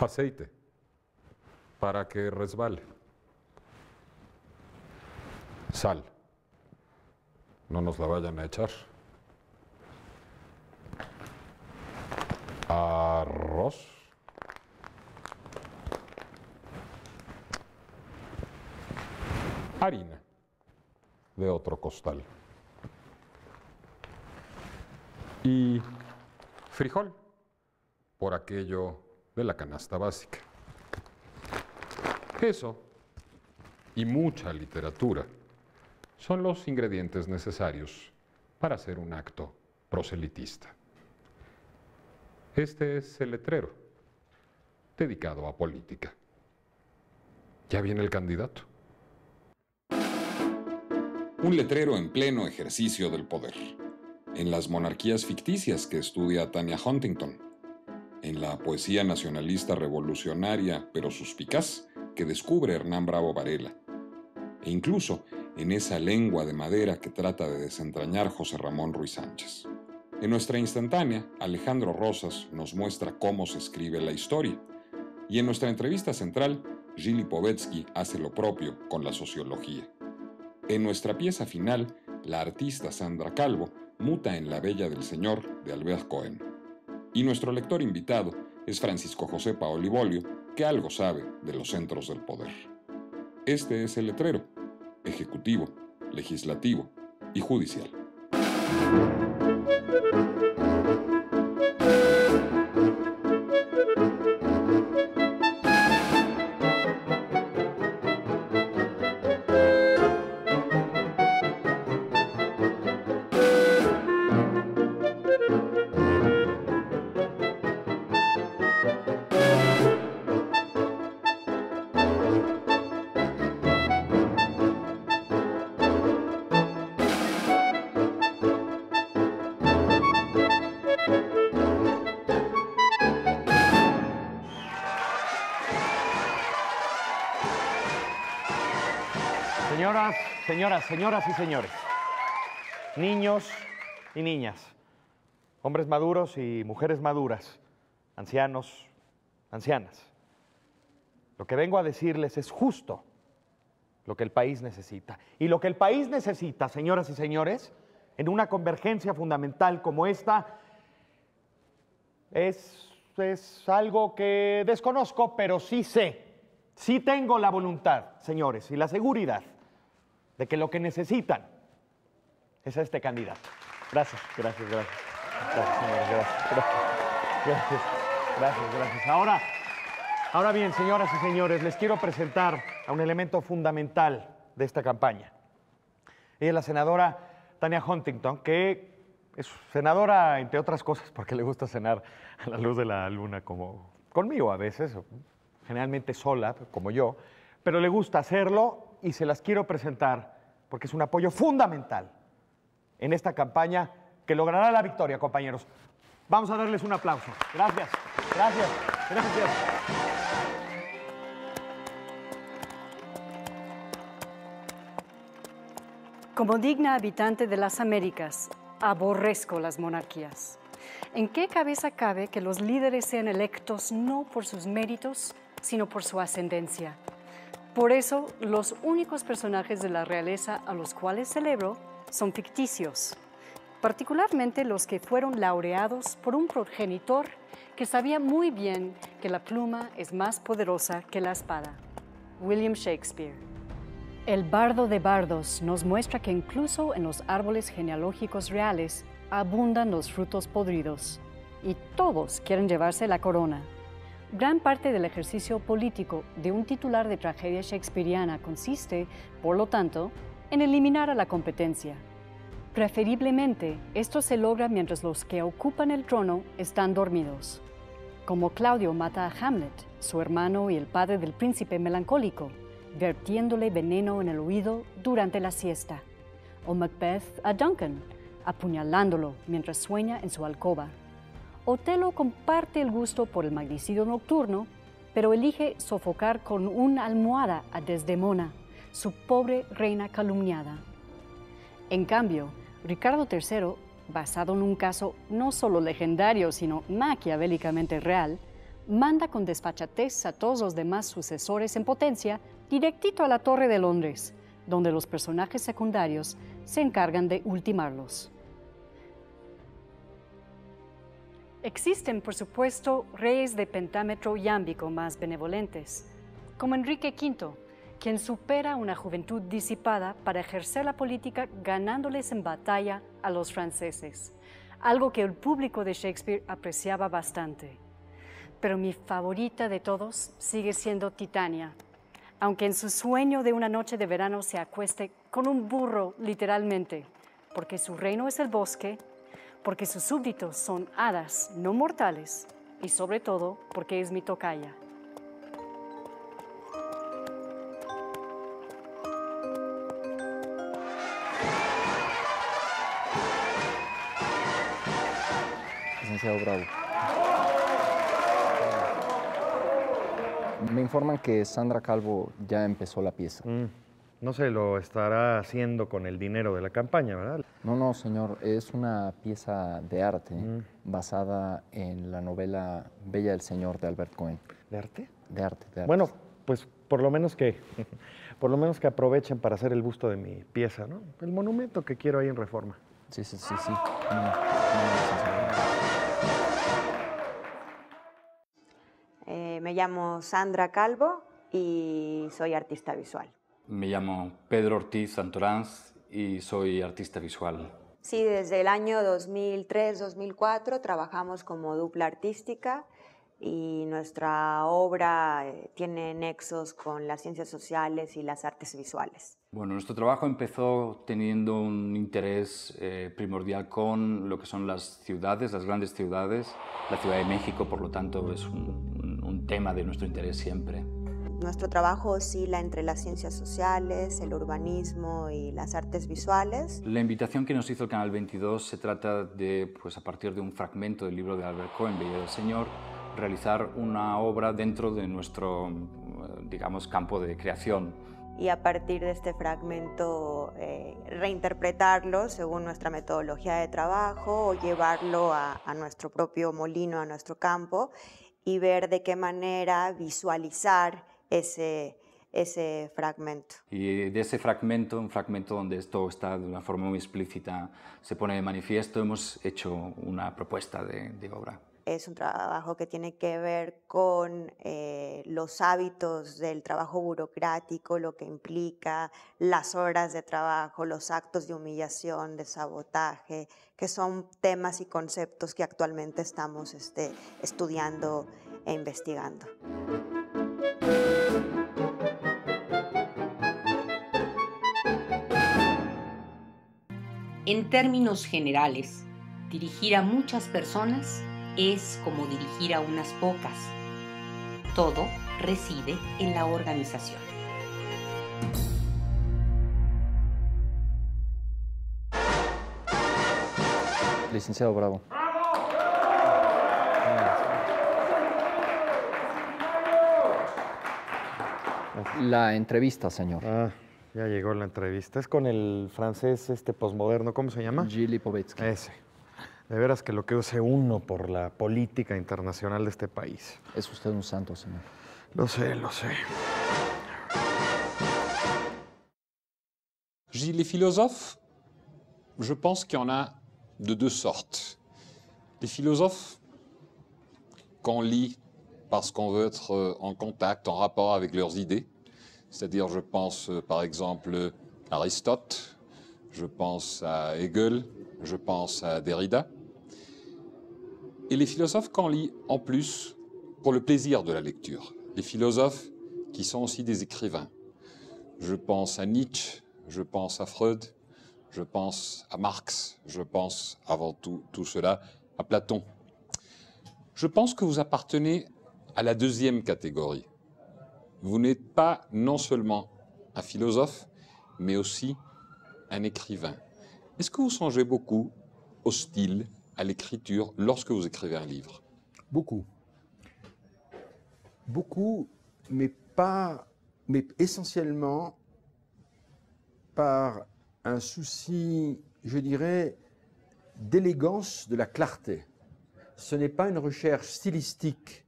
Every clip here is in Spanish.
aceite para que resbale. Sal. No nos la vayan a echar. Arroz. Harina de otro costal. Y frijol, por aquello de la canasta básica. Queso y mucha literatura son los ingredientes necesarios para hacer un acto proselitista. Este es el letrero dedicado a política. Ya viene el candidato. Un letrero en pleno ejercicio del poder. En las monarquías ficticias que estudia Tanya Huntington. En la poesía nacionalista revolucionaria pero suspicaz que descubre Hernán Bravo Varela. E incluso en esa lengua de madera que trata de desentrañar José Ramón Ruiz Sánchez. En nuestra instantánea, Alejandro Rosas nos muestra cómo se escribe la historia. Y en nuestra entrevista central, Gilles Lipovetsky hace lo propio con la sociología. En nuestra pieza final, la artista Sandra Calvo muta en La Bella del Señor de Albert Cohen. Y nuestro lector invitado es Francisco José Paoli Bolio, que algo sabe de los centros del poder. Este es el letrero, ejecutivo, legislativo y judicial. Señoras y señores, niños y niñas, hombres maduros y mujeres maduras, ancianos, ancianas. Lo que vengo a decirles es justo lo que el país necesita. Y lo que el país necesita, señoras y señores, en una convergencia fundamental como esta, es algo que desconozco, pero sí sé, sí tengo la voluntad, señores, y la seguridad de que lo que necesitan es a este candidato. Gracias. Gracias, señores, gracias. Ahora bien, señoras y señores, les quiero presentar a un elemento fundamental de esta campaña. Ella es la senadora Tanya Huntington, que es senadora, entre otras cosas, porque le gusta cenar a la luz de la luna, como conmigo a veces, generalmente sola, como yo, pero le gusta hacerlo y se las quiero presentar porque es un apoyo fundamental en esta campaña que logrará la victoria, compañeros. Vamos a darles un aplauso. Gracias. Como digna habitante de las Américas, aborrezco las monarquías. ¿En qué cabeza cabe que los líderes sean electos no por sus méritos, sino por su ascendencia? Por eso, los únicos personajes de la realeza a los cuales celebro son ficticios, particularmente los que fueron laureados por un progenitor que sabía muy bien que la pluma es más poderosa que la espada, William Shakespeare. El bardo de bardos nos muestra que incluso en los árboles genealógicos reales abundan los frutos podridos, y todos quieren llevarse la corona. Gran parte del ejercicio político de un titular de tragedia shakespeariana consiste, por lo tanto, en eliminar a la competencia. Preferiblemente, esto se logra mientras los que ocupan el trono están dormidos, como Claudio mata a Hamlet, su hermano y el padre del príncipe melancólico, vertiéndole veneno en el oído durante la siesta, o Macbeth a Duncan, apuñalándolo mientras sueña en su alcoba. Otelo comparte el gusto por el magnicidio nocturno, pero elige sofocar con una almohada a Desdemona, su pobre reina calumniada. En cambio, Ricardo III, basado en un caso no solo legendario, sino maquiavélicamente real, manda con desfachatez a todos los demás sucesores en potencia directito a la Torre de Londres, donde los personajes secundarios se encargan de ultimarlos. Existen, por supuesto, reyes de pentámetro iámbico más benevolentes, como Enrique V, quien supera una juventud disipada para ejercer la política ganándoles en batalla a los franceses, algo que el público de Shakespeare apreciaba bastante. Pero mi favorita de todos sigue siendo Titania, aunque en su sueño de una noche de verano se acueste con un burro, literalmente, porque su reino es el bosque, porque sus súbditos son hadas no mortales y sobre todo porque es mi tocaya. Licenciado Bravo. Me informan que Sandra Calvo ya empezó la pieza. No se lo estará haciendo con el dinero de la campaña, ¿verdad? No, señor, es una pieza de arte basada en la novela Bella del Señor de Albert Cohen. ¿De arte? De arte. Bueno, pues por lo menos que aprovechen para hacer el busto de mi pieza, ¿no? El monumento que quiero ahí en Reforma. Sí. Me llamo Sandra Calvo y soy artista visual. Me llamo Pedro Ortiz Santoranz y soy artista visual. Sí, desde el año 2003-2004 trabajamos como dupla artística y nuestra obra tiene nexos con las ciencias sociales y las artes visuales. Bueno, nuestro trabajo empezó teniendo un interés primordial con lo que son las ciudades, las grandes ciudades. La Ciudad de México, por lo tanto, es un tema de nuestro interés siempre. Nuestro trabajo oscila entre las ciencias sociales, el urbanismo y las artes visuales. La invitación que nos hizo el Canal 22 se trata de, pues a partir de un fragmento del libro de Albert Cohen, Bella del Señor, realizar una obra dentro de nuestro, digamos, campo de creación. Y a partir de este fragmento reinterpretarlo según nuestra metodología de trabajo o llevarlo a nuestro propio molino, a nuestro campo y ver de qué manera visualizar ese fragmento. Y de ese fragmento, un fragmento donde esto está de una forma muy explícita, se pone de manifiesto, hemos hecho una propuesta de obra. Es un trabajo que tiene que ver con los hábitos del trabajo burocrático, lo que implica las horas de trabajo, los actos de humillación, de sabotaje, que son temas y conceptos que actualmente estamos estudiando e investigando. En términos generales, dirigir a muchas personas es como dirigir a unas pocas. Todo reside en la organización. Licenciado Bravo. La entrevista, señor. Ya llegó la entrevista. Es con el francés posmoderno, ¿cómo se llama? Gilles Lipovetsky. Ese. De veras que lo que se uno por la política internacional de este país. Es usted un santo, señor. Lo sé. Gilles, les philosophes, je pense qu'il y en a de deux sortes. Les philosophes qu'on lit parce qu'on veut être en contact, en rapport avec leurs idées. C'est-à-dire, je pense par exemple à Aristote, je pense à Hegel, je pense à Derrida. Et les philosophes qu'on lit en plus pour le plaisir de la lecture. Les philosophes qui sont aussi des écrivains. Je pense à Nietzsche, je pense à Freud, je pense à Marx, je pense avant tout cela à Platon. Je pense que vous appartenez à la deuxième catégorie. Vous n'êtes pas non seulement un philosophe, mais aussi un écrivain. Est-ce que vous songez beaucoup au style, à l'écriture, lorsque vous écrivez un livre? Beaucoup. Beaucoup, mais essentiellement par un souci, je dirais, d'élégance de la clarté. Ce n'est pas une recherche stylistique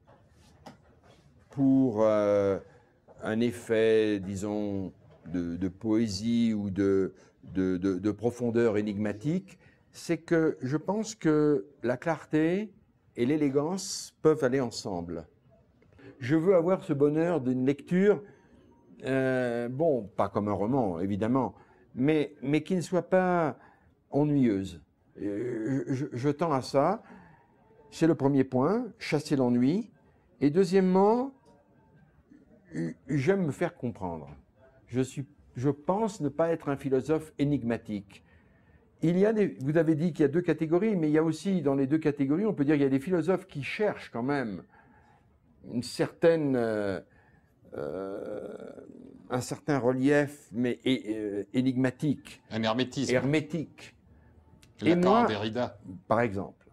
pour un effet, disons, de poésie ou de profondeur énigmatique, c'est que je pense que la clarté et l'élégance peuvent aller ensemble. Je veux avoir ce bonheur d'une lecture, bon, pas comme un roman, évidemment, mais qui ne soit pas ennuyeuse. Je tends à ça. C'est le premier point, chasser l'ennui. Et deuxièmement, j'aime me faire comprendre. Je pense ne pas être un philosophe énigmatique. Vous avez dit qu'il y a deux catégories, mais il y a aussi, dans les deux catégories, on peut dire qu'il y a des philosophes qui cherchent quand même une certaine, un certain relief, mais énigmatique. Un hermétisme. Hermétique. Lacan, Derrida. Par exemple.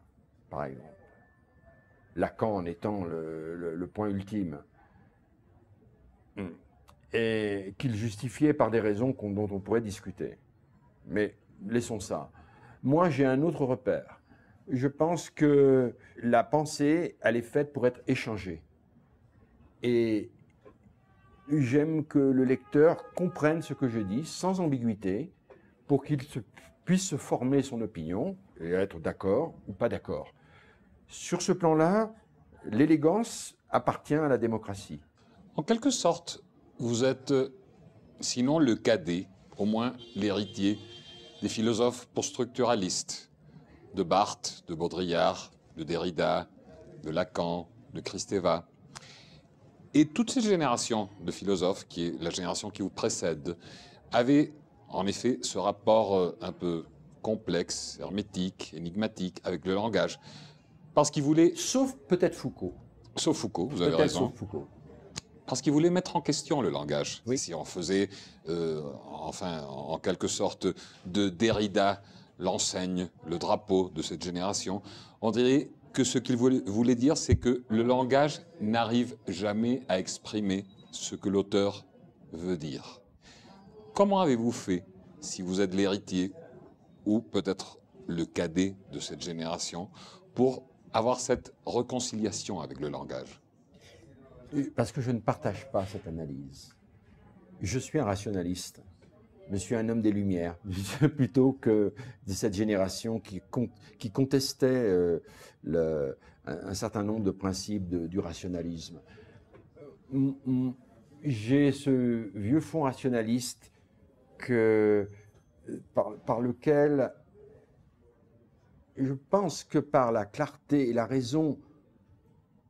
Lacan en étant le point ultime. Et qu'il justifiait par des raisons dont on pourrait discuter. Mais laissons ça. Moi, j'ai un autre repère. Je pense que la pensée, elle est faite pour être échangée. Et j'aime que le lecteur comprenne ce que je dis sans ambiguïté pour qu'il puisse se former son opinion et être d'accord ou pas d'accord. Sur ce plan-là, l'élégance appartient à la démocratie. En quelque sorte, vous êtes, sinon le cadet, au moins l'héritier des philosophes post-structuralistes, de Barthes, de Baudrillard, de Derrida, de Lacan, de Kristeva. Et toutes ces générations de philosophes, qui est la génération qui vous précède, avaient en effet ce rapport un peu complexe, hermétique, énigmatique avec le langage. Parce qu'ils voulaient... Sauf peut-être Foucault. Sauf Foucault, vous avez raison. Sauf Foucault. Parce qu'ils voulaient mettre en question le langage. Oui. Si on faisait, enfin, en quelque sorte, de Derrida l'enseigne, le drapeau de cette génération, on dirait que ce qu'il voulait dire, c'est que le langage n'arrive jamais à exprimer ce que l'auteur veut dire. Comment avez-vous fait, si vous êtes l'héritier ou peut-être le cadet de cette génération, pour avoir cette réconciliation avec le langage? Parce que je ne partage pas cette analyse. Je suis un rationaliste. Je suis un homme des Lumières, plutôt que de cette génération qui contestait un certain nombre de principes du rationalisme. J'ai ce vieux fond rationaliste par lequel je pense que par la clarté et la raison,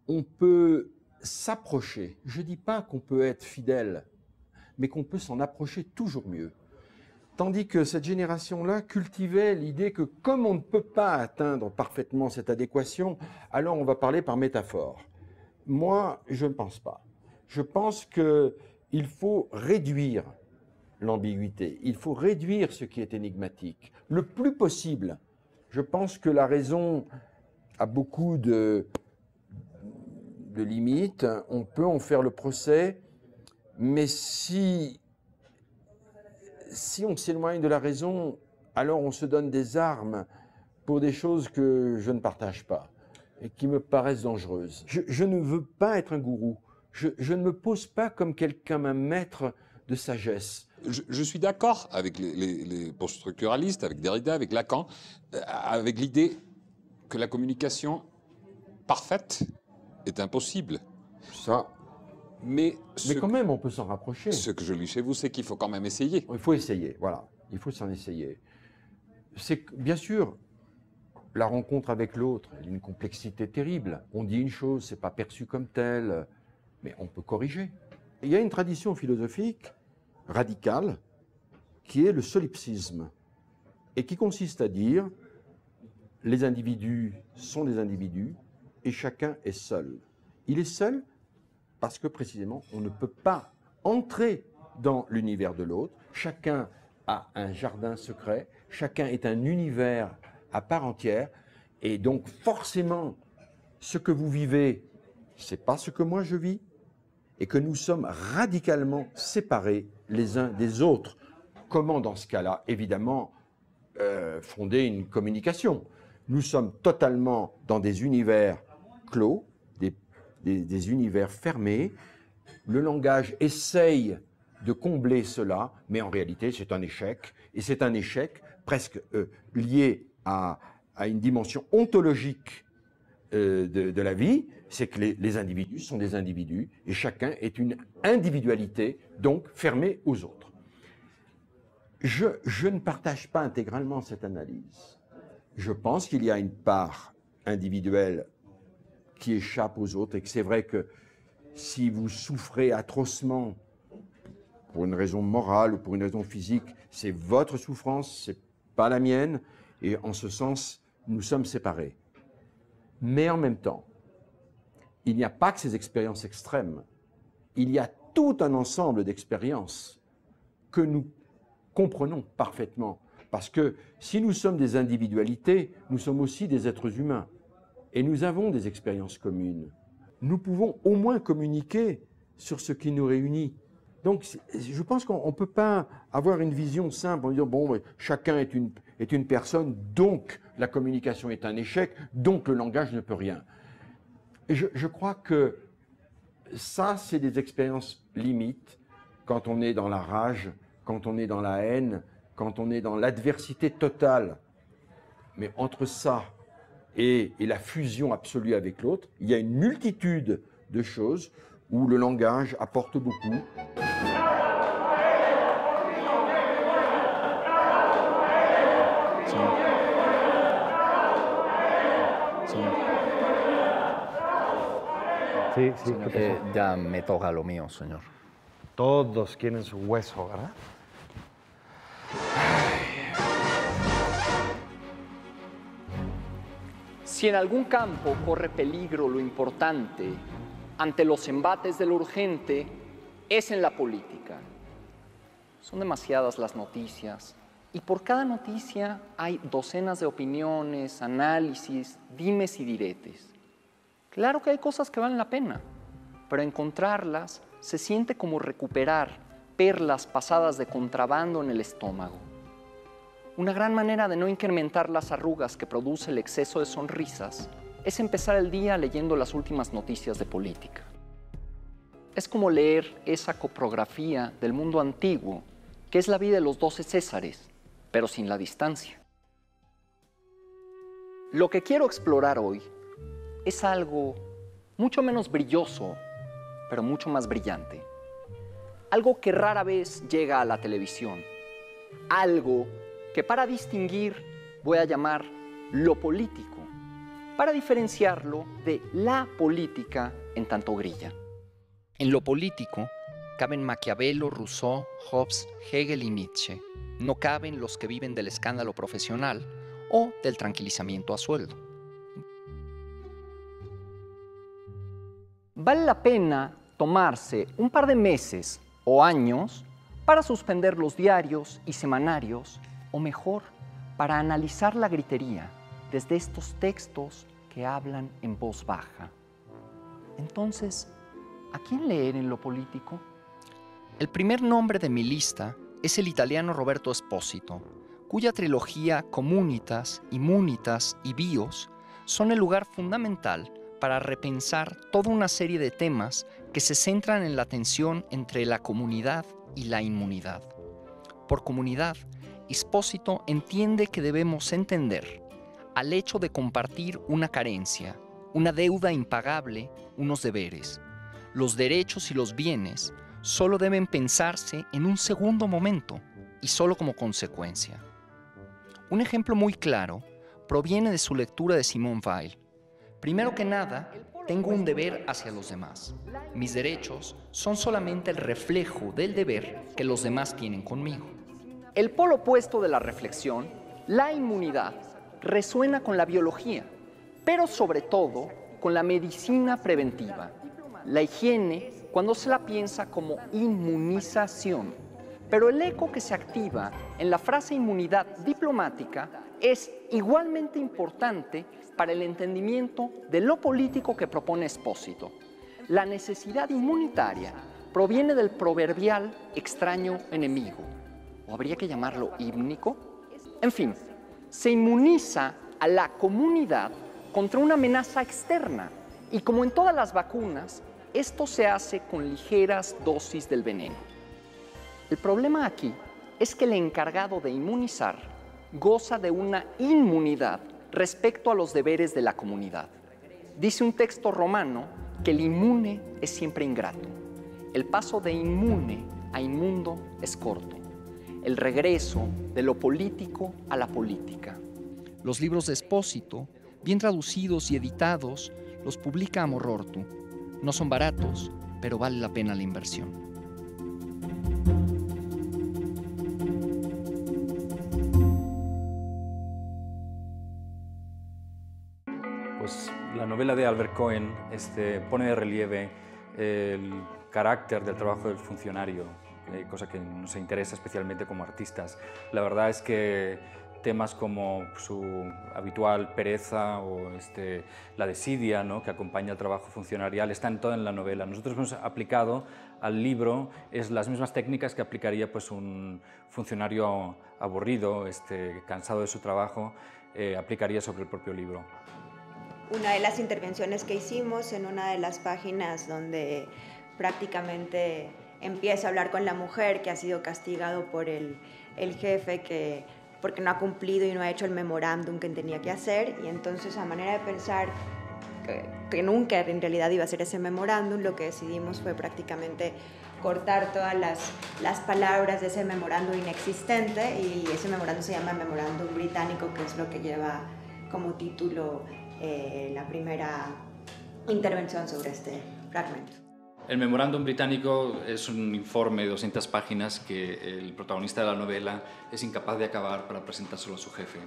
on peut s'approcher. Je ne dis pas qu'on peut être fidèle, mais qu'on peut s'en approcher toujours mieux. Tandis que cette génération-là cultivait l'idée que comme on ne peut pas atteindre parfaitement cette adéquation, alors on va parler par métaphore. Moi, je ne pense pas. Je pense qu'il faut réduire l'ambiguïté, il faut réduire ce qui est énigmatique, le plus possible. Je pense que la raison a beaucoup de limites, on peut en faire le procès, mais si on s'éloigne de la raison, alors on se donne des armes pour des choses que je ne partage pas et qui me paraissent dangereuses. Je ne veux pas être un gourou. Je ne me pose pas comme quelqu'un, un maître de sagesse. Je suis d'accord avec les post-structuralistes, avec Derrida, avec Lacan, avec l'idée que la communication parfaite est impossible. Ça. Mais quand même, on peut s'en rapprocher. Ce que je lis chez vous, c'est qu'il faut quand même essayer. Il faut essayer, voilà. Il faut s'en essayer. C'est bien sûr, la rencontre avec l'autre, elle a une complexité terrible. On dit une chose, c'est pas perçu comme tel, mais on peut corriger. Il y a une tradition philosophique radicale qui est le solipsisme et qui consiste à dire les individus sont des individus et chacun est seul. Il est seul parce que précisément, on ne peut pas entrer dans l'univers de l'autre. Chacun a un jardin secret, chacun est un univers à part entière, et donc forcément, ce que vous vivez, c'est pas ce que moi je vis, et que nous sommes radicalement séparés les uns des autres. Comment, dans ce cas-là, évidemment, fonder une communication? Nous sommes totalement dans des univers clos, des univers fermés. Le langage essaye de combler cela, mais en réalité, c'est un échec. Et c'est un échec presque lié à une dimension ontologique de la vie, c'est que les individus sont des individus et chacun est une individualité, donc fermée aux autres. Je ne partage pas intégralement cette analyse. Je pense qu'il y a une part individuelle qui échappe aux autres et que c'est vrai que si vous souffrez atrocement pour une raison morale ou pour une raison physique, c'est votre souffrance, c'est pas la mienne, et en ce sens, nous sommes séparés. Mais en même temps, il n'y a pas que ces expériences extrêmes, il y a tout un ensemble d'expériences que nous comprenons parfaitement. Parce que si nous sommes des individualités, nous sommes aussi des êtres humains. Et nous avons des expériences communes. Nous pouvons au moins communiquer sur ce qui nous réunit. Donc je pense qu'on ne peut pas avoir une vision simple en disant bon, chacun est une personne, donc la communication est un échec, donc le langage ne peut rien. Et je crois que ça, c'est des expériences limites quand on est dans la rage, quand on est dans la haine, quand on est dans l'adversité totale. Mais entre ça et la fusion absolue avec l'autre, il y a une multitude de choses où le langage apporte beaucoup. Sí, ya me toca lo mío, señor. Todos quieren su hueso, ¿verdad? Si en algún campo corre peligro lo importante ante los embates de lo urgente, es en la política. Son demasiadas las noticias y por cada noticia hay docenas de opiniones, análisis, dimes y diretes. Claro que hay cosas que valen la pena, pero encontrarlas se siente como recuperar perlas pasadas de contrabando en el estómago. Una gran manera de no incrementar las arrugas que produce el exceso de sonrisas es empezar el día leyendo las últimas noticias de política. Es como leer esa coprografía del mundo antiguo, que es la vida de los 12 Césares, pero sin la distancia. Lo que quiero explorar hoy es algo mucho menos brilloso, pero mucho más brillante. Algo que rara vez llega a la televisión. Algo que para distinguir voy a llamar lo político, para diferenciarlo de la política en tanto grilla. En lo político caben Maquiavelo, Rousseau, Hobbes, Hegel y Nietzsche. No caben los que viven del escándalo profesional o del tranquilizamiento a sueldo. Vale la pena tomarse un par de meses o años para suspender los diarios y semanarios, o mejor, para analizar la gritería desde estos textos que hablan en voz baja. Entonces, ¿a quién leer en lo político? El primer nombre de mi lista es el italiano Roberto Esposito, cuya trilogía Comunitas, Immunitas y Bios son el lugar fundamental para repensar toda una serie de temas que se centran en la tensión entre la comunidad y la inmunidad. Por comunidad, Esposito entiende que debemos entender al hecho de compartir una carencia, una deuda impagable, unos deberes. Los derechos y los bienes solo deben pensarse en un segundo momento y solo como consecuencia. Un ejemplo muy claro proviene de su lectura de Simone Weil. Primero que nada, tengo un deber hacia los demás. Mis derechos son solamente el reflejo del deber que los demás tienen conmigo. El polo opuesto de la reflexión, la inmunidad, resuena con la biología, pero sobre todo con la medicina preventiva. La higiene cuando se la piensa como inmunización, pero el eco que se activa en la frase inmunidad diplomática es igualmente importante para el entendimiento de lo político que propone Esposito. La necesidad inmunitaria proviene del proverbial extraño enemigo, o habría que llamarlo hímnico. En fin, se inmuniza a la comunidad contra una amenaza externa, Y como en todas las vacunas, esto se hace con ligeras dosis del veneno. El problema aquí es que el encargado de inmunizar goza de una inmunidad respecto a los deberes de la comunidad. Dice un texto romano que el inmune es siempre ingrato. El paso de inmune a inmundo es corto. El regreso de lo político a la política. Los libros de Espósito, bien traducidos y editados, los publica Amorortu. No son baratos, pero vale la pena la inversión. Pues la novela de Albert Cohen pone de relieve el carácter del trabajo del funcionario, cosa que nos interesa especialmente como artistas. La verdad es que temas como su habitual pereza o la desidia, ¿no?, que acompaña el trabajo funcionarial están toda en la novela. Nosotros hemos aplicado al libro las mismas técnicas que aplicaría pues, un funcionario aburrido, cansado de su trabajo, aplicaría sobre el propio libro. Una de las intervenciones que hicimos en una de las páginas donde prácticamente empieza a hablar con la mujer que ha sido castigado por el jefe porque no ha cumplido y no ha hecho el memorándum que tenía que hacer, y entonces a manera de pensar que nunca en realidad iba a hacer ese memorándum, lo que decidimos fue prácticamente cortar todas las palabras de ese memorándum inexistente, y ese memorándum se llama Memorándum Británico, que es lo que lleva como título la primera intervención sobre este fragmento. El Memorándum Británico es un informe de 200 páginas que el protagonista de la novela es incapaz de acabar para presentárselo a su jefe.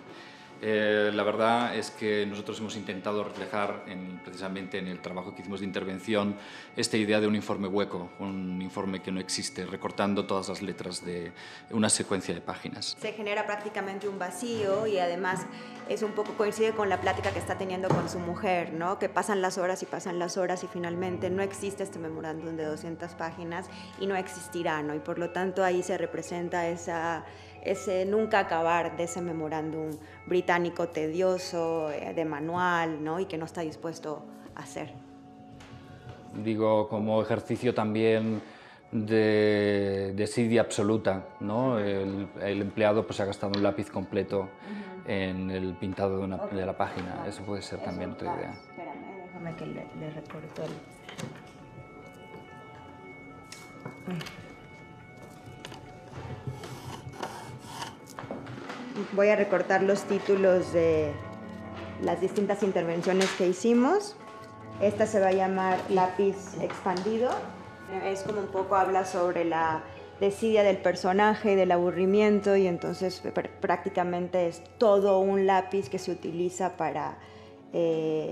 La verdad es que nosotros hemos intentado reflejar precisamente en el trabajo que hicimos de intervención esta idea de un informe hueco, un informe que no existe, recortando todas las letras de una secuencia de páginas. Se genera prácticamente un vacío, y además es un poco coincide con la plática que está teniendo con su mujer, ¿no?, que pasan las horas y finalmente no existe este memorándum de 200 páginas y no existirá, ¿no? Y por lo tanto ahí se representa ese nunca acabar de ese memorándum británico tedioso, de manual, ¿no?, y que no está dispuesto a hacer. Digo, como ejercicio también de desidia absoluta, ¿no? El empleado pues, ha gastado un lápiz completo en el pintado de la página. Eso puede ser también otra idea. Espérame, déjame que le recorto el... Voy a recortar los títulos de las distintas intervenciones que hicimos. Esta se va a llamar Lápiz Expandido. Es como un poco habla sobre la desidia del personaje, del aburrimiento, y entonces prácticamente es todo un lápiz que se utiliza para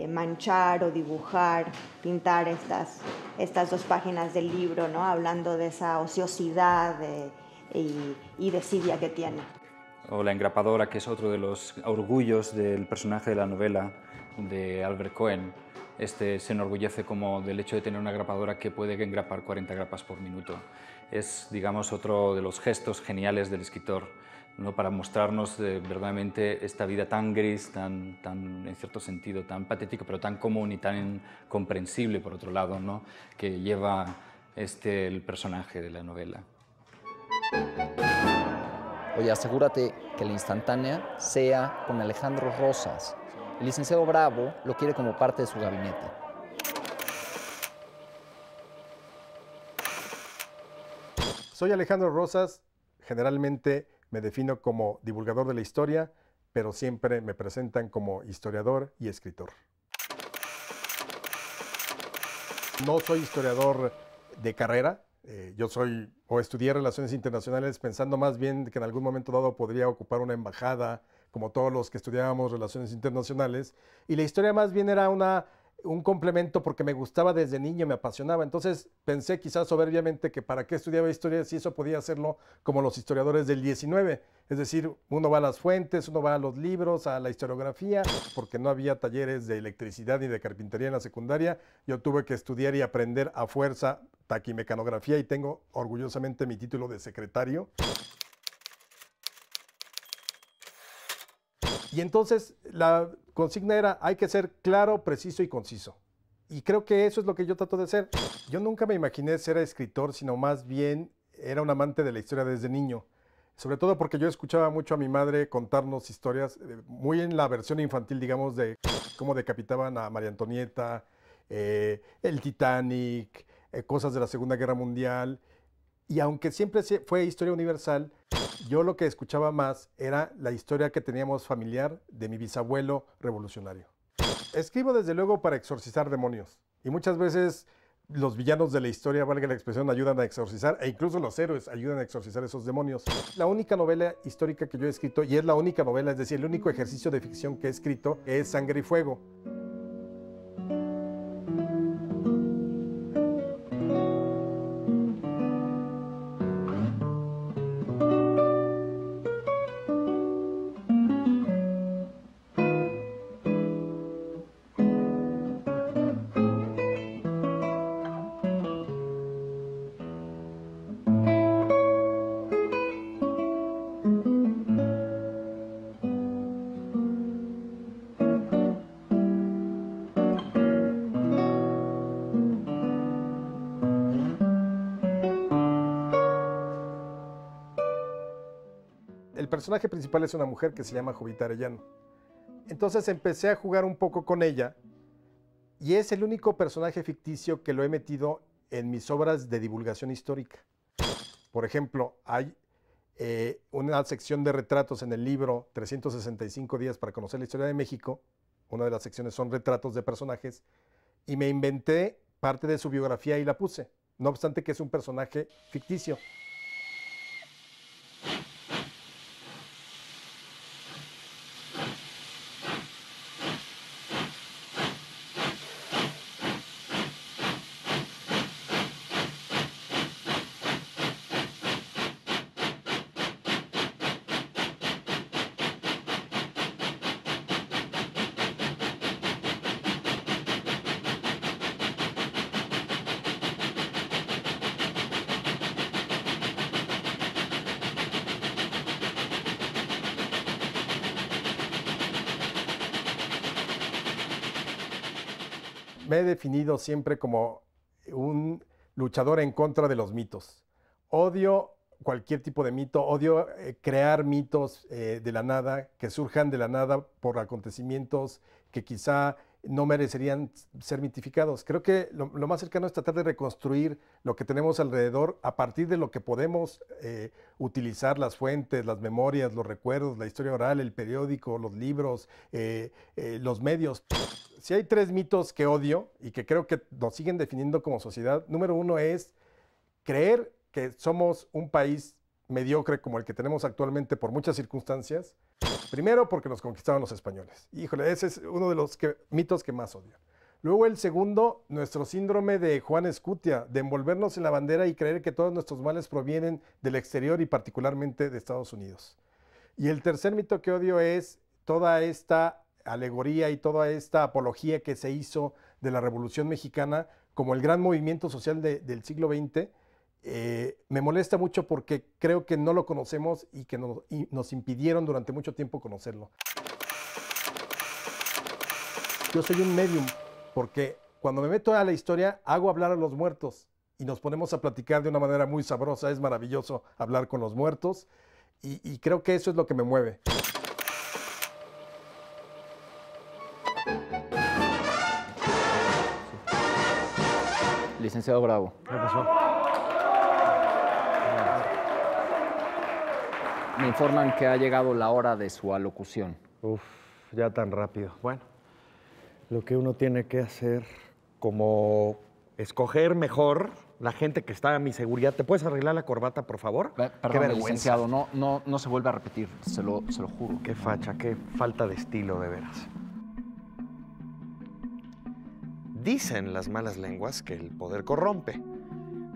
manchar o dibujar, pintar estas dos páginas del libro, ¿no?, hablando de esa ociosidad y desidia que tiene. O La engrapadora, que es otro de los orgullos del personaje de la novela de Albert Cohen. Se enorgullece como del hecho de tener una grapadora que puede engrapar 40 grapas por minuto. Es, digamos, otro de los gestos geniales del escritor, ¿no?, para mostrarnos verdaderamente esta vida tan gris, tan, en cierto sentido, tan patética, pero tan común y tan comprensible, por otro lado, ¿no?, que lleva el personaje de la novela. Oye, asegúrate que la instantánea sea con Alejandro Rosas. El licenciado Bravo lo quiere como parte de su gabinete. Soy Alejandro Rosas, generalmente me defino como divulgador de la historia, pero siempre me presentan como historiador y escritor. No soy historiador de carrera. Yo estudié Relaciones Internacionales pensando más bien que en algún momento dado podría ocupar una embajada, como todos los que estudiábamos Relaciones Internacionales, y la historia más bien era un complemento porque me gustaba desde niño, me apasionaba. Entonces pensé quizás soberbiamente que para qué estudiaba historia si eso podía hacerlo como los historiadores del 19. Es decir, uno va a las fuentes, uno va a los libros, a la historiografía, porque no había talleres de electricidad ni de carpintería en la secundaria. Yo tuve que estudiar y aprender a fuerza taquimecanografía y tengo orgullosamente mi título de secretario. Y entonces la consigna era, hay que ser claro, preciso y conciso. Y creo que eso es lo que yo trato de ser. Yo nunca me imaginé ser escritor, sino más bien era un amante de la historia desde niño. Sobre todo porque yo escuchaba mucho a mi madre contarnos historias, muy en la versión infantil, digamos, de cómo decapitaban a María Antonieta, el Titanic, cosas de la Segunda Guerra Mundial. Y aunque siempre fue historia universal, yo lo que escuchaba más era la historia que teníamos familiar de mi bisabuelo revolucionario. Escribo desde luego para exorcizar demonios. Y muchas veces los villanos de la historia, valga la expresión, ayudan a exorcizar, e incluso los héroes ayudan a exorcizar esos demonios. La única novela histórica que yo he escrito, y es la única novela, es decir, el único ejercicio de ficción que he escrito, es Sangre y Fuego. El personaje principal es una mujer que se llama Jovita Arellano. Entonces empecé a jugar un poco con ella y es el único personaje ficticio que lo he metido en mis obras de divulgación histórica. Por ejemplo, hay una sección de retratos en el libro 365 días para conocer la historia de México. Una de las secciones son retratos de personajes y me inventé parte de su biografía y la puse, no obstante que es un personaje ficticio. Me he definido siempre como un luchador en contra de los mitos. Odio cualquier tipo de mito, odio crear mitos de la nada, que surjan de la nada por acontecimientos que quizá no merecerían ser mitificados. Creo que lo más cercano es tratar de reconstruir lo que tenemos alrededor a partir de lo que podemos utilizar, las fuentes, las memorias, los recuerdos, la historia oral, el periódico, los libros, los medios. Si hay 3 mitos que odio y que creo que nos siguen definiendo como sociedad, número 1 es creer que somos un país mediocre como el que tenemos actualmente por muchas circunstancias. Primero, porque nos conquistaron los españoles. Híjole, ese es uno de los mitos que más odio. Luego el segundo, nuestro síndrome de Juan Escutia, de envolvernos en la bandera y creer que todos nuestros males provienen del exterior y particularmente de Estados Unidos. Y el tercer mito que odio es toda esta alegoría y toda esta apología que se hizo de la Revolución Mexicana como el gran movimiento social del siglo XX. Me molesta mucho porque creo que no lo conocemos y que nos impidieron durante mucho tiempo conocerlo. Yo soy un medium porque cuando me meto a la historia hago hablar a los muertos y nos ponemos a platicar de una manera muy sabrosa. Es maravilloso hablar con los muertos y creo que eso es lo que me mueve. Licenciado Bravo. ¿Qué pasó? Me informan que ha llegado la hora de su alocución. Uf, ya tan rápido. Bueno, lo que uno tiene que hacer, como escoger mejor la gente que está a mi seguridad. ¿Te puedes arreglar la corbata, por favor? Perdón, licenciado, no se vuelve a repetir, se lo juro. Qué facha, qué falta de estilo, de veras. Dicen las malas lenguas que el poder corrompe,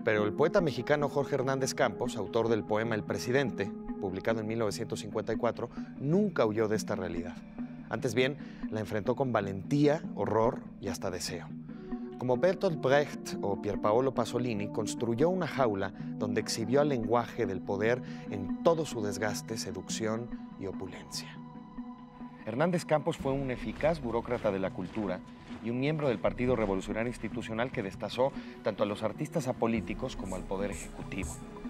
pero el poeta mexicano Jorge Hernández Campos, autor del poema El Presidente, publicado en 1954, nunca huyó de esta realidad. Antes bien, la enfrentó con valentía, horror y hasta deseo. Como Bertolt Brecht o Pierpaolo Pasolini, construyó una jaula donde exhibió al lenguaje del poder en todo su desgaste, seducción y opulencia. Hernández Campos fue un eficaz burócrata de la cultura y un miembro del Partido Revolucionario Institucional que destazó tanto a los artistas apolíticos como al Poder Ejecutivo.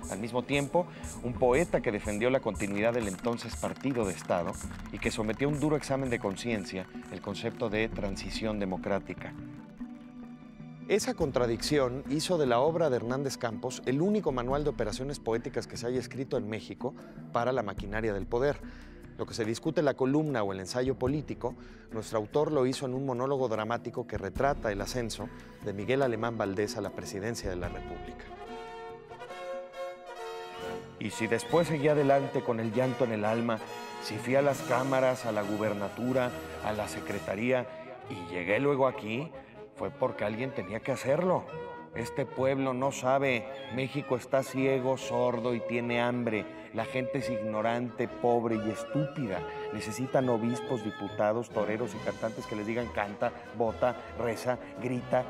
Al mismo tiempo, un poeta que defendió la continuidad del entonces Partido de Estado y que sometió a un duro examen de conciencia el concepto de transición democrática. Esa contradicción hizo de la obra de Hernández Campos el único manual de operaciones poéticas que se haya escrito en México para la maquinaria del poder. Lo que se discute en la columna o el ensayo político, nuestro autor lo hizo en un monólogo dramático que retrata el ascenso de Miguel Alemán Valdés a la presidencia de la República. Y si después seguí adelante con el llanto en el alma, si fui a las cámaras, a la gubernatura, a la secretaría y llegué luego aquí, fue porque alguien tenía que hacerlo. Este pueblo no sabe, México está ciego, sordo y tiene hambre. La gente es ignorante, pobre y estúpida. Necesitan obispos, diputados, toreros y cantantes que les digan canta, vota, reza, grita.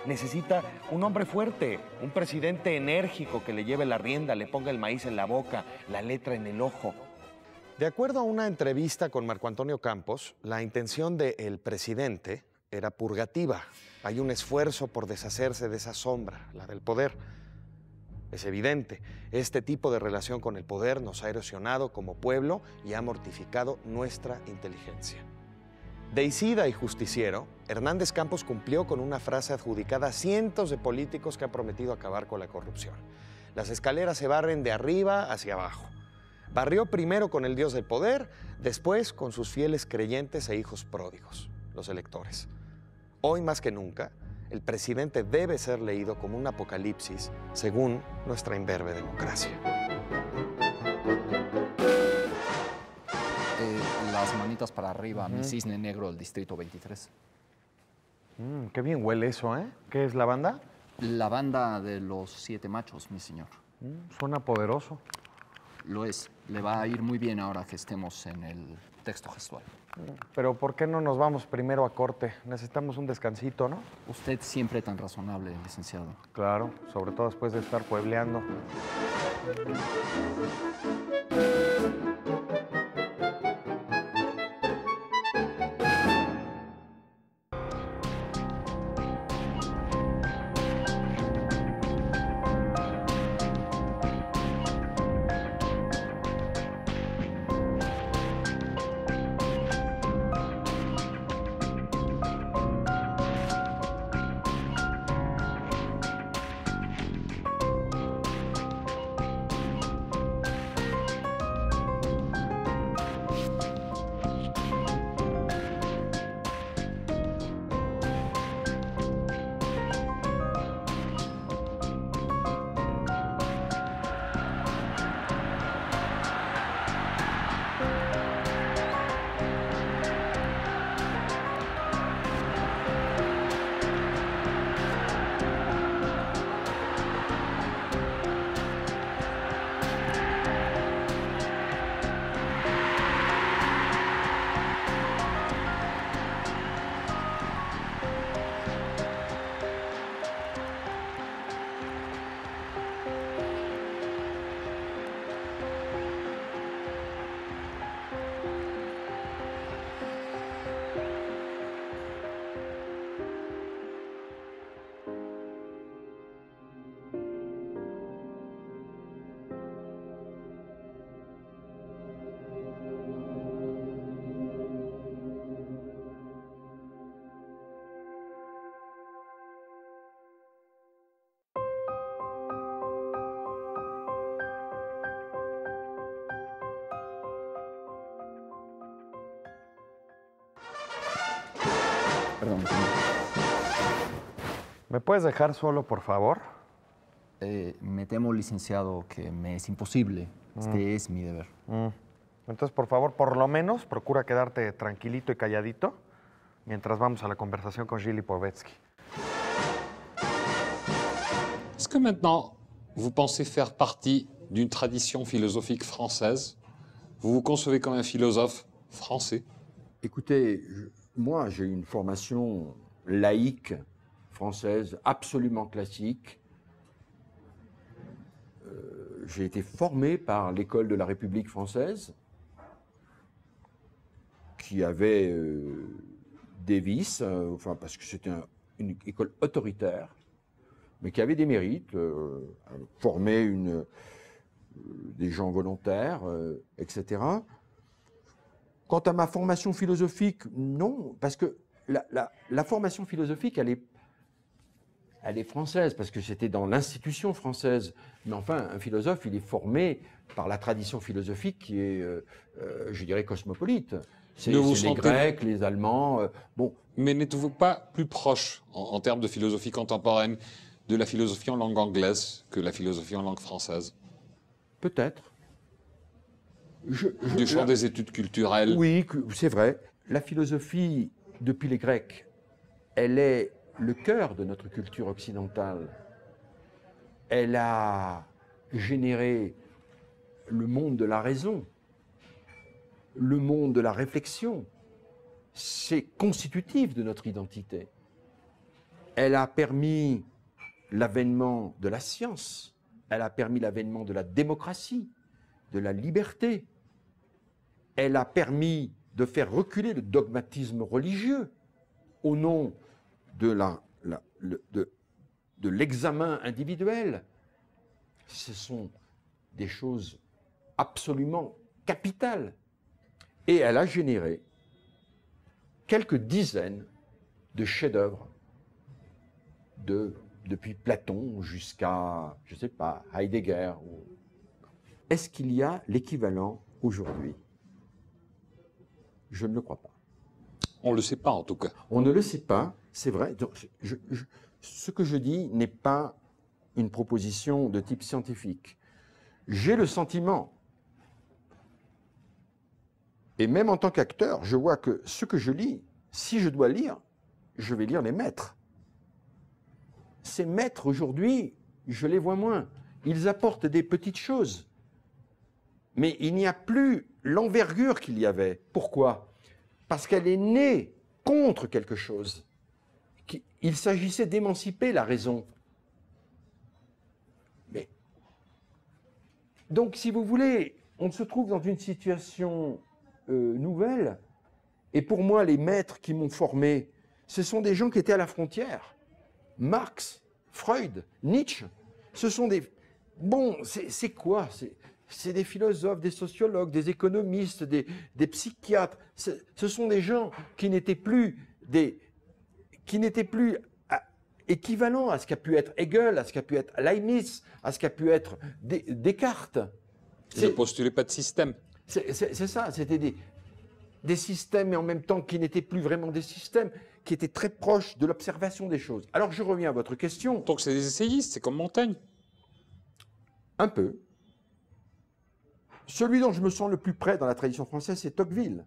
Necesita un hombre fuerte, un presidente enérgico que le lleve la rienda, le ponga el maíz en la boca, la letra en el ojo. De acuerdo a una entrevista con Marco Antonio Campos, la intención del presidente era purgativa. Hay un esfuerzo por deshacerse de esa sombra, la del poder. Es evidente, este tipo de relación con el poder nos ha erosionado como pueblo y ha mortificado nuestra inteligencia. Deicida y justiciero, Hernández Campos cumplió con una frase adjudicada a cientos de políticos que han prometido acabar con la corrupción. Las escaleras se barren de arriba hacia abajo. Barrió primero con el dios del poder, después con sus fieles creyentes e hijos pródigos, los electores. Hoy más que nunca, el presidente debe ser leído como un apocalipsis según nuestra imberbe democracia. Las manitas para arriba, mi cisne negro del Distrito 23. Qué bien huele eso, ¿eh? ¿Qué es la banda? La banda de los 7 machos, mi señor. Suena poderoso. Lo es. Le va a ir muy bien ahora que estemos en el texto gestual. Pero ¿por qué no nos vamos primero a corte? Necesitamos un descansito, ¿no? Usted siempre tan razonable, licenciado. Claro, sobre todo después de estar puebleando. Perdón, señor. ¿Me puedes dejar solo, por favor? Me temo, licenciado, que me es imposible. Este es mi deber. Entonces, por favor, por lo menos, procura quedarte tranquilito y calladito mientras vamos a la conversación con Gilles Lipovetsky. Est-ce que maintenant, vous pensez faire partie d'une tradition philosophique française? Vous vous concevez comme un philosophe français? Écoutez, moi, j'ai une formation laïque, française, absolument classique. J'ai été formé par l'école de la République française, qui avait des vices, enfin, parce que c'était une école autoritaire, mais qui avait des mérites, former des gens volontaires, etc. Quant à ma formation philosophique, non, parce que la formation philosophique, elle est française, parce que c'était dans l'institution française. Mais enfin, un philosophe, il est formé par la tradition philosophique qui est, je dirais, cosmopolite. C'est les Grecs, les Allemands. Bon. Mais n'êtes-vous pas plus proche, en termes de philosophie contemporaine, de la philosophie en langue anglaise que la philosophie en langue française? Peut-être. Du champ des études culturelles. Oui, c'est vrai. La philosophie, depuis les Grecs, elle est le cœur de notre culture occidentale. Elle a généré le monde de la raison, le monde de la réflexion. C'est constitutif de notre identité. Elle a permis l'avènement de la science, elle a permis l'avènement de la démocratie, de la liberté. Elle a permis de faire reculer le dogmatisme religieux au nom de l'examen individuel. Ce sont des choses absolument capitales. Et elle a généré quelques dizaines de chefs-d'œuvre, depuis Platon jusqu'à, je ne sais pas, Heidegger. Est-ce qu'il y a l'équivalent aujourd'hui? Je ne le crois pas. On ne le sait pas, en tout cas. On ne le sait pas, c'est vrai. Donc, ce que je dis n'est pas une proposition de type scientifique. J'ai le sentiment, et même en tant qu'acteur, je vois que ce que je lis, si je dois lire, je vais lire les maîtres. Ces maîtres, aujourd'hui, je les vois moins. Ils apportent des petites choses. Mais il n'y a plus l'envergure qu'il y avait. Pourquoi? Parce qu'elle est née contre quelque chose. Il s'agissait d'émanciper la raison. Mais donc, si vous voulez, on se trouve dans une situation nouvelle. Et pour moi, les maîtres qui m'ont formé, ce sont des gens qui étaient à la frontière. Marx, Freud, Nietzsche, ce sont des... Bon, c'est quoi? C'est des philosophes, des sociologues, des économistes, des psychiatres. Ce sont des gens qui n'étaient plus équivalents à ce qu'a pu être Hegel, à ce qu'a pu être Leibniz, à ce qu'a pu être Descartes. Ils ne postulaient pas de système. C'est ça, c'était des systèmes, mais en même temps qui n'étaient plus vraiment des systèmes, qui étaient très proches de l'observation des choses. Alors je reviens à votre question. Donc c'est des essayistes, c'est comme Montaigne. Un peu. Celui dont je me sens le plus près dans la tradition française, c'est Tocqueville.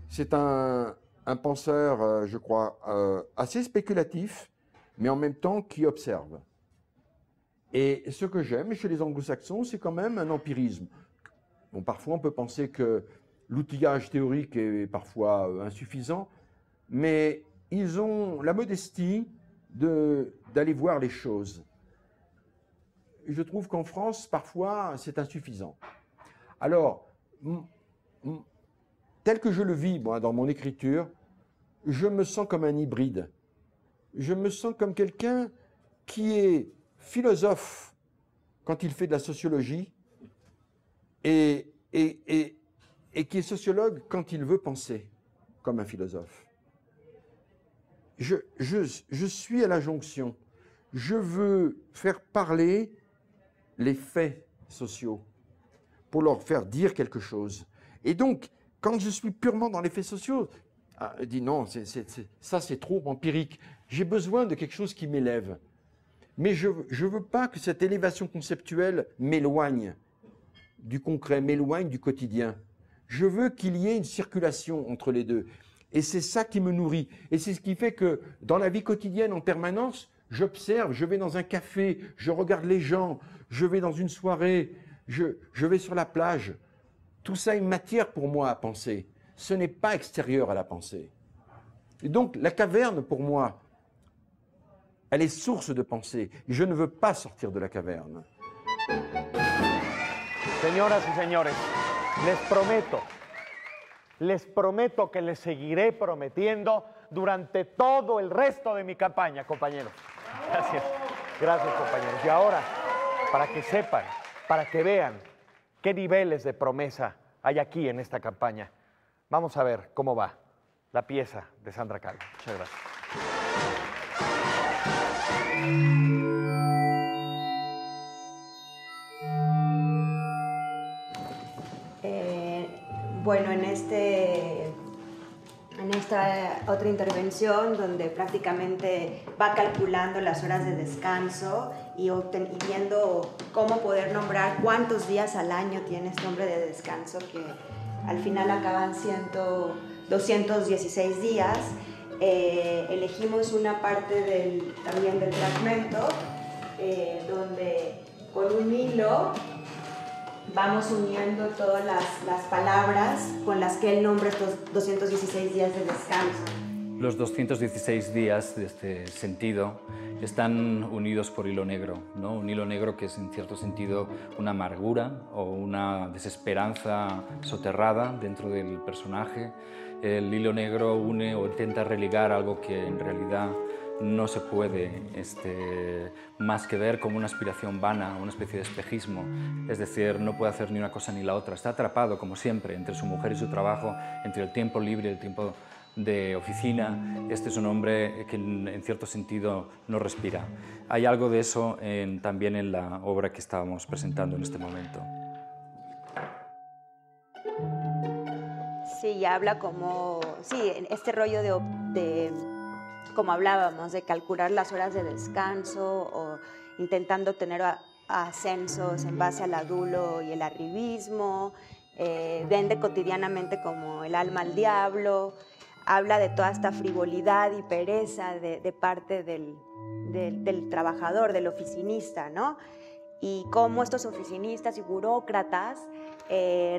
C'est un penseur, je crois, assez spéculatif, mais en même temps qui observe. Et ce que j'aime chez les anglo-saxons, c'est quand même un empirisme. Bon, parfois, on peut penser que l'outillage théorique est parfois insuffisant, mais ils ont la modestie d'aller voir les choses. Je trouve qu'en France, parfois, c'est insuffisant. Alors, tel que je le vis, moi, dans mon écriture, je me sens comme un hybride. Je me sens comme quelqu'un qui est philosophe quand il fait de la sociologie et qui est sociologue quand il veut penser comme un philosophe. Je suis à la jonction. Je veux faire parler les faits sociaux pour leur faire dire quelque chose. Et donc, quand je suis purement dans les faits sociaux, je dis non, ça c'est trop empirique. J'ai besoin de quelque chose qui m'élève. Mais je ne veux pas que cette élévation conceptuelle m'éloigne du concret, m'éloigne du quotidien. Je veux qu'il y ait une circulation entre les deux. Et c'est ça qui me nourrit. Et c'est ce qui fait que dans la vie quotidienne, en permanence, j'observe, je vais dans un café, je regarde les gens, je vais dans une soirée, je vais sur la plage. Tout ça est matière pour moi à penser. Ce n'est pas extérieur à la pensée. Et donc la caverne, pour moi, elle est source de pensée. Je ne veux pas sortir de la caverne. Señoras y señores, Les prometo que les seguiré prometiendo durante todo el resto de mi campaña, compañeros. Gracias. Gracias, compañeros. Y ahora, para que sepan, para que vean qué niveles de promesa hay aquí en esta campaña, vamos a ver cómo va la pieza de Sandra Calvo. Muchas gracias. Bueno, en esta otra intervención donde prácticamente va calculando las horas de descanso y viendo cómo poder nombrar cuántos días al año tiene este hombre de descanso, que al final acaban siendo 216 días. Elegimos una parte también del fragmento donde con un hilo vamos uniendo todas las palabras con las que él nombra estos 216 días de descanso. Los 216 días de este sentido están unidos por hilo negro, ¿no? Un hilo negro que es en cierto sentido una amargura o una desesperanza soterrada dentro del personaje. El hilo negro une o intenta religar algo que en realidad no se puede más que ver como una aspiración vana, una especie de espejismo. Es decir, no puede hacer ni una cosa ni la otra. Está atrapado, como siempre, entre su mujer y su trabajo, entre el tiempo libre y el tiempo de oficina. Este es un hombre que en cierto sentido no respira. Hay algo de eso también en la obra que estábamos presentando en este momento. Sí, habla como, sí, este rollo de como hablábamos, de calcular las horas de descanso o intentando tener ascensos en base al adulo y el arribismo, vende cotidianamente como el alma al diablo, habla de toda esta frivolidad y pereza de parte del trabajador, del oficinista, ¿no? Y cómo estos oficinistas y burócratas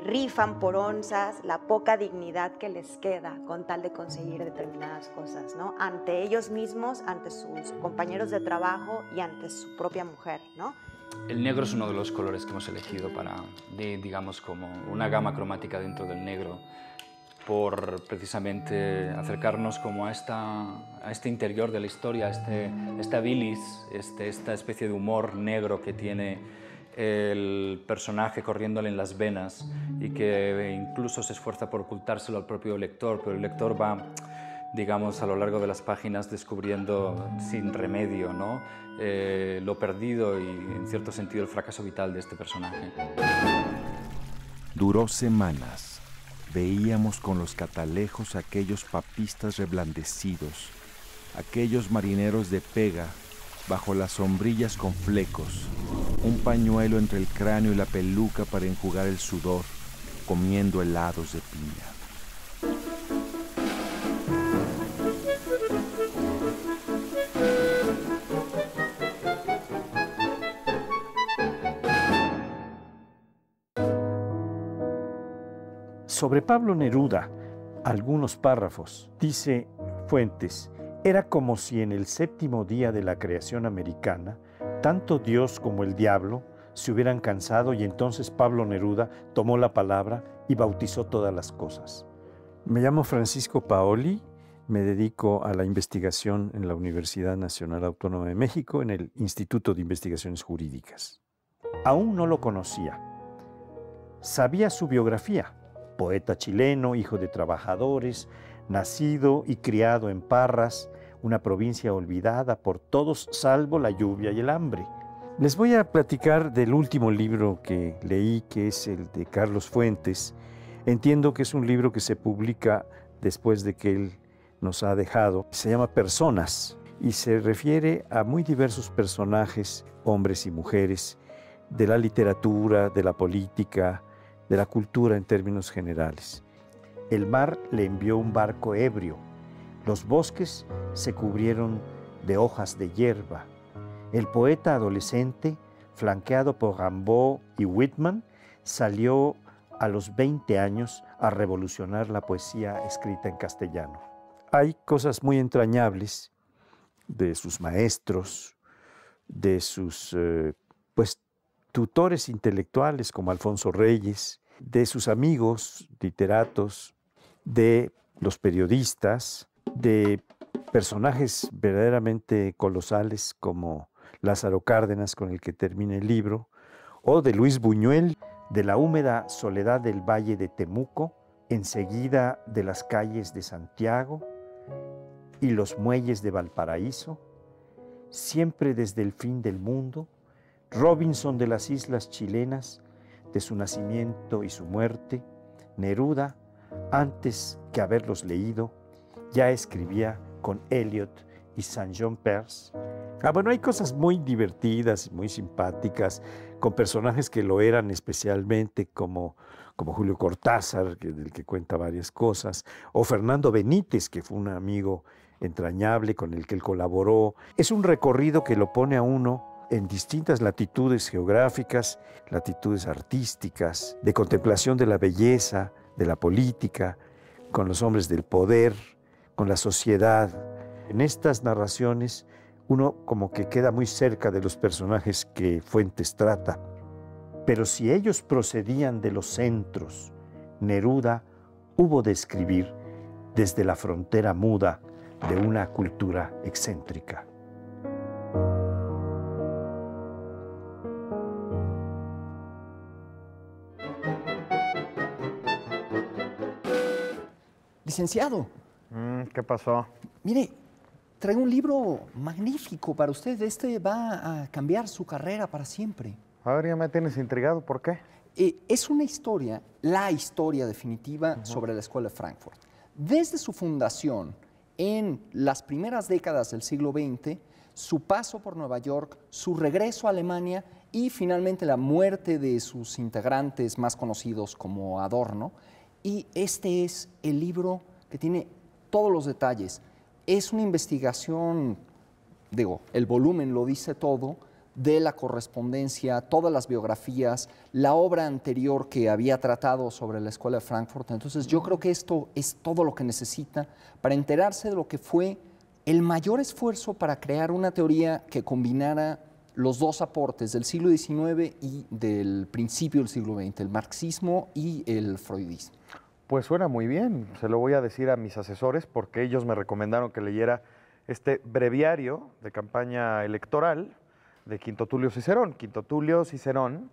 rifan por onzas la poca dignidad que les queda con tal de conseguir determinadas cosas, ¿no? Ante ellos mismos, ante sus compañeros de trabajo y ante su propia mujer, ¿no? El negro es uno de los colores que hemos elegido para, digamos, como una gama cromática dentro del negro, por precisamente acercarnos como a este interior de la historia, esta bilis, esta especie de humor negro que tiene el personaje corriéndole en las venas y que incluso se esfuerza por ocultárselo al propio lector, pero el lector va, digamos, a lo largo de las páginas descubriendo sin remedio, ¿no? Lo perdido y, en cierto sentido, el fracaso vital de este personaje. Duró semanas. Veíamos con los catalejos aquellos papistas reblandecidos, aquellos marineros de pega, bajo las sombrillas con flecos, un pañuelo entre el cráneo y la peluca para enjugar el sudor, comiendo helados de piña. Sobre Pablo Neruda, algunos párrafos, dice Fuentes, era como si en el séptimo día de la creación americana, tanto Dios como el diablo se hubieran cansado y entonces Pablo Neruda tomó la palabra y bautizó todas las cosas. Me llamo Francisco Paoli, me dedico a la investigación en la Universidad Nacional Autónoma de México, en el Instituto de Investigaciones Jurídicas. Aún no lo conocía. Sabía su biografía. Poeta chileno, hijo de trabajadores, nacido y criado en Parras, una provincia olvidada por todos salvo la lluvia y el hambre. Les voy a platicar del último libro que leí, que es el de Carlos Fuentes. Entiendo que es un libro que se publica después de que él nos ha dejado. Se llama Personas y se refiere a muy diversos personajes, hombres y mujeres, de la literatura, de la política, de la cultura en términos generales. El mar le envió un barco ebrio. Los bosques se cubrieron de hojas de hierba. El poeta adolescente, flanqueado por Rimbaud y Whitman, salió a los 20 años a revolucionar la poesía escrita en castellano. Hay cosas muy entrañables de sus maestros, de sus tutores intelectuales como Alfonso Reyes, de sus amigos literatos, de los periodistas, de personajes verdaderamente colosales como Lázaro Cárdenas, con el que termina el libro, o de Luis Buñuel, de la húmeda soledad del valle de Temuco, enseguida de las calles de Santiago y los muelles de Valparaíso, siempre desde el fin del mundo, Robinson de las islas chilenas, de su nacimiento y su muerte, Neruda, antes que haberlos leído, ya escribía con Eliot y Saint-Jean-Perse. Bueno, hay cosas muy divertidas y muy simpáticas, con personajes que lo eran especialmente, como Julio Cortázar, del que cuenta varias cosas, o Fernando Benítez, que fue un amigo entrañable con el que él colaboró. Es un recorrido que lo pone a uno en distintas latitudes geográficas, latitudes artísticas, de contemplación de la belleza, de la política, con los hombres del poder, con la sociedad. En estas narraciones uno como que queda muy cerca de los personajes que Fuentes trata. Pero si ellos procedían de los centros, Neruda hubo de escribir desde la frontera muda de una cultura excéntrica. Licenciado. ¿Qué pasó? Mire, traigo un libro magnífico para usted. Este va a cambiar su carrera para siempre. A ver, ya me tienes intrigado. ¿Por qué? Es una historia, la historia definitiva sobre la Escuela de Frankfurt. Desde su fundación, en las primeras décadas del siglo XX, su paso por Nueva York, su regreso a Alemania y finalmente la muerte de sus integrantes más conocidos como Adorno. Y este es el libro que tiene todos los detalles. Es una investigación, el volumen lo dice todo, de la correspondencia, todas las biografías, la obra anterior que había tratado sobre la Escuela de Frankfurt. Entonces yo creo que esto es todo lo que necesita para enterarse de lo que fue el mayor esfuerzo para crear una teoría que combinara los dos aportes del siglo XIX y del principio del siglo XX, el marxismo y el freudismo. Pues suena muy bien. Se lo voy a decir a mis asesores porque ellos me recomendaron que leyera este breviario de campaña electoral de Quinto Tulio Cicerón. Quinto Tulio Cicerón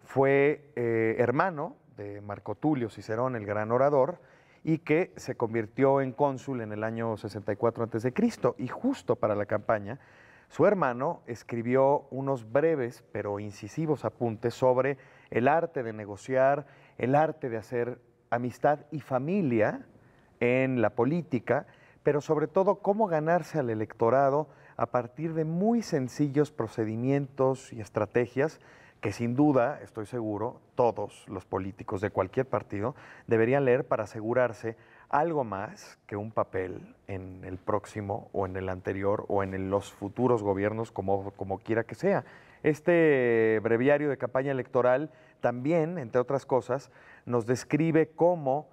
fue hermano de Marco Tulio Cicerón, el gran orador, y que se convirtió en cónsul en el año 64 a.C. Y justo para la campaña, su hermano escribió unos breves pero incisivos apuntes sobre el arte de negociar, el arte de hacer amistad y familia en la política, pero sobre todo cómo ganarse al electorado a partir de muy sencillos procedimientos y estrategias que sin duda, estoy seguro, todos los políticos de cualquier partido deberían leer para asegurarse algo más que un papel en el próximo o en el anterior o en los futuros gobiernos, como quiera que sea. Este breviario de campaña electoral también, entre otras cosas, nos describe cómo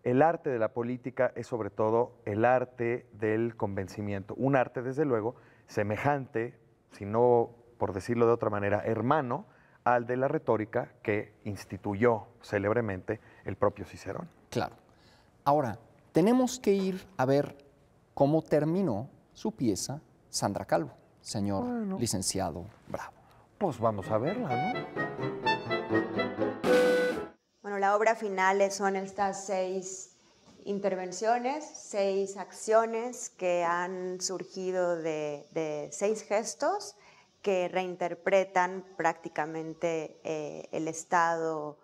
el arte de la política es sobre todo el arte del convencimiento. Un arte, desde luego, semejante, si no por decirlo de otra manera, hermano al de la retórica que instituyó célebremente el propio Cicerón. Claro. Ahora, tenemos que ir a ver cómo terminó su pieza Sandra Calvo, señor licenciado Bravo. Pues vamos a verla, ¿no? Bueno, la obra final son estas 6 intervenciones, 6 acciones que han surgido de 6 gestos que reinterpretan prácticamente el estado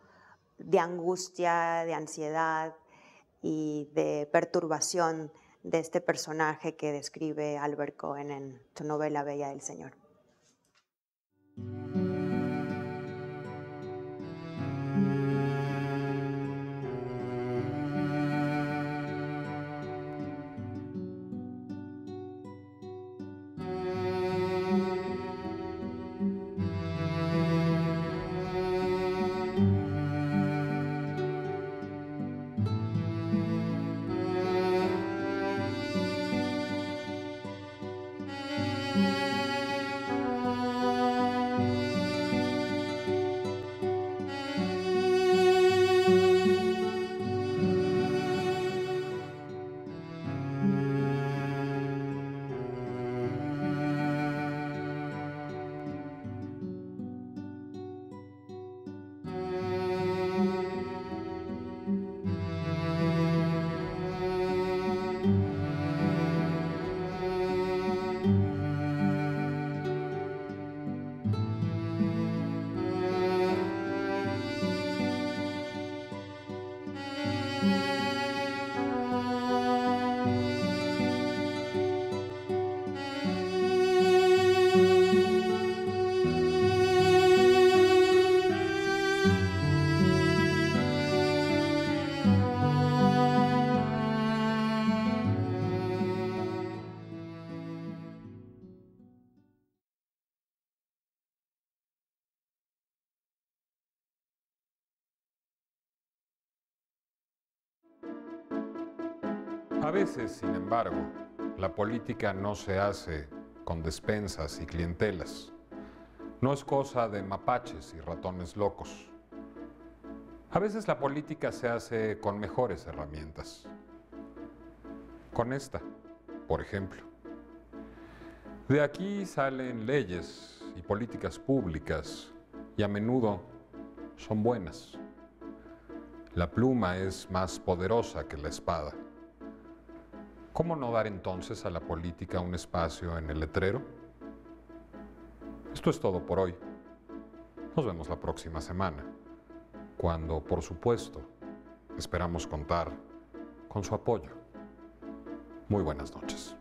de angustia, de ansiedad y de perturbación de este personaje que describe Albert Cohen en su novela Bella del Señor. A veces, sin embargo, la política no se hace con despensas y clientelas. No es cosa de mapaches y ratones locos. A veces la política se hace con mejores herramientas. Con esta, por ejemplo. De aquí salen leyes y políticas públicas y a menudo son buenas. La pluma es más poderosa que la espada. ¿Cómo no dar entonces a la política un espacio en el letrero? Esto es todo por hoy. Nos vemos la próxima semana, cuando, por supuesto, esperamos contar con su apoyo. Muy buenas noches.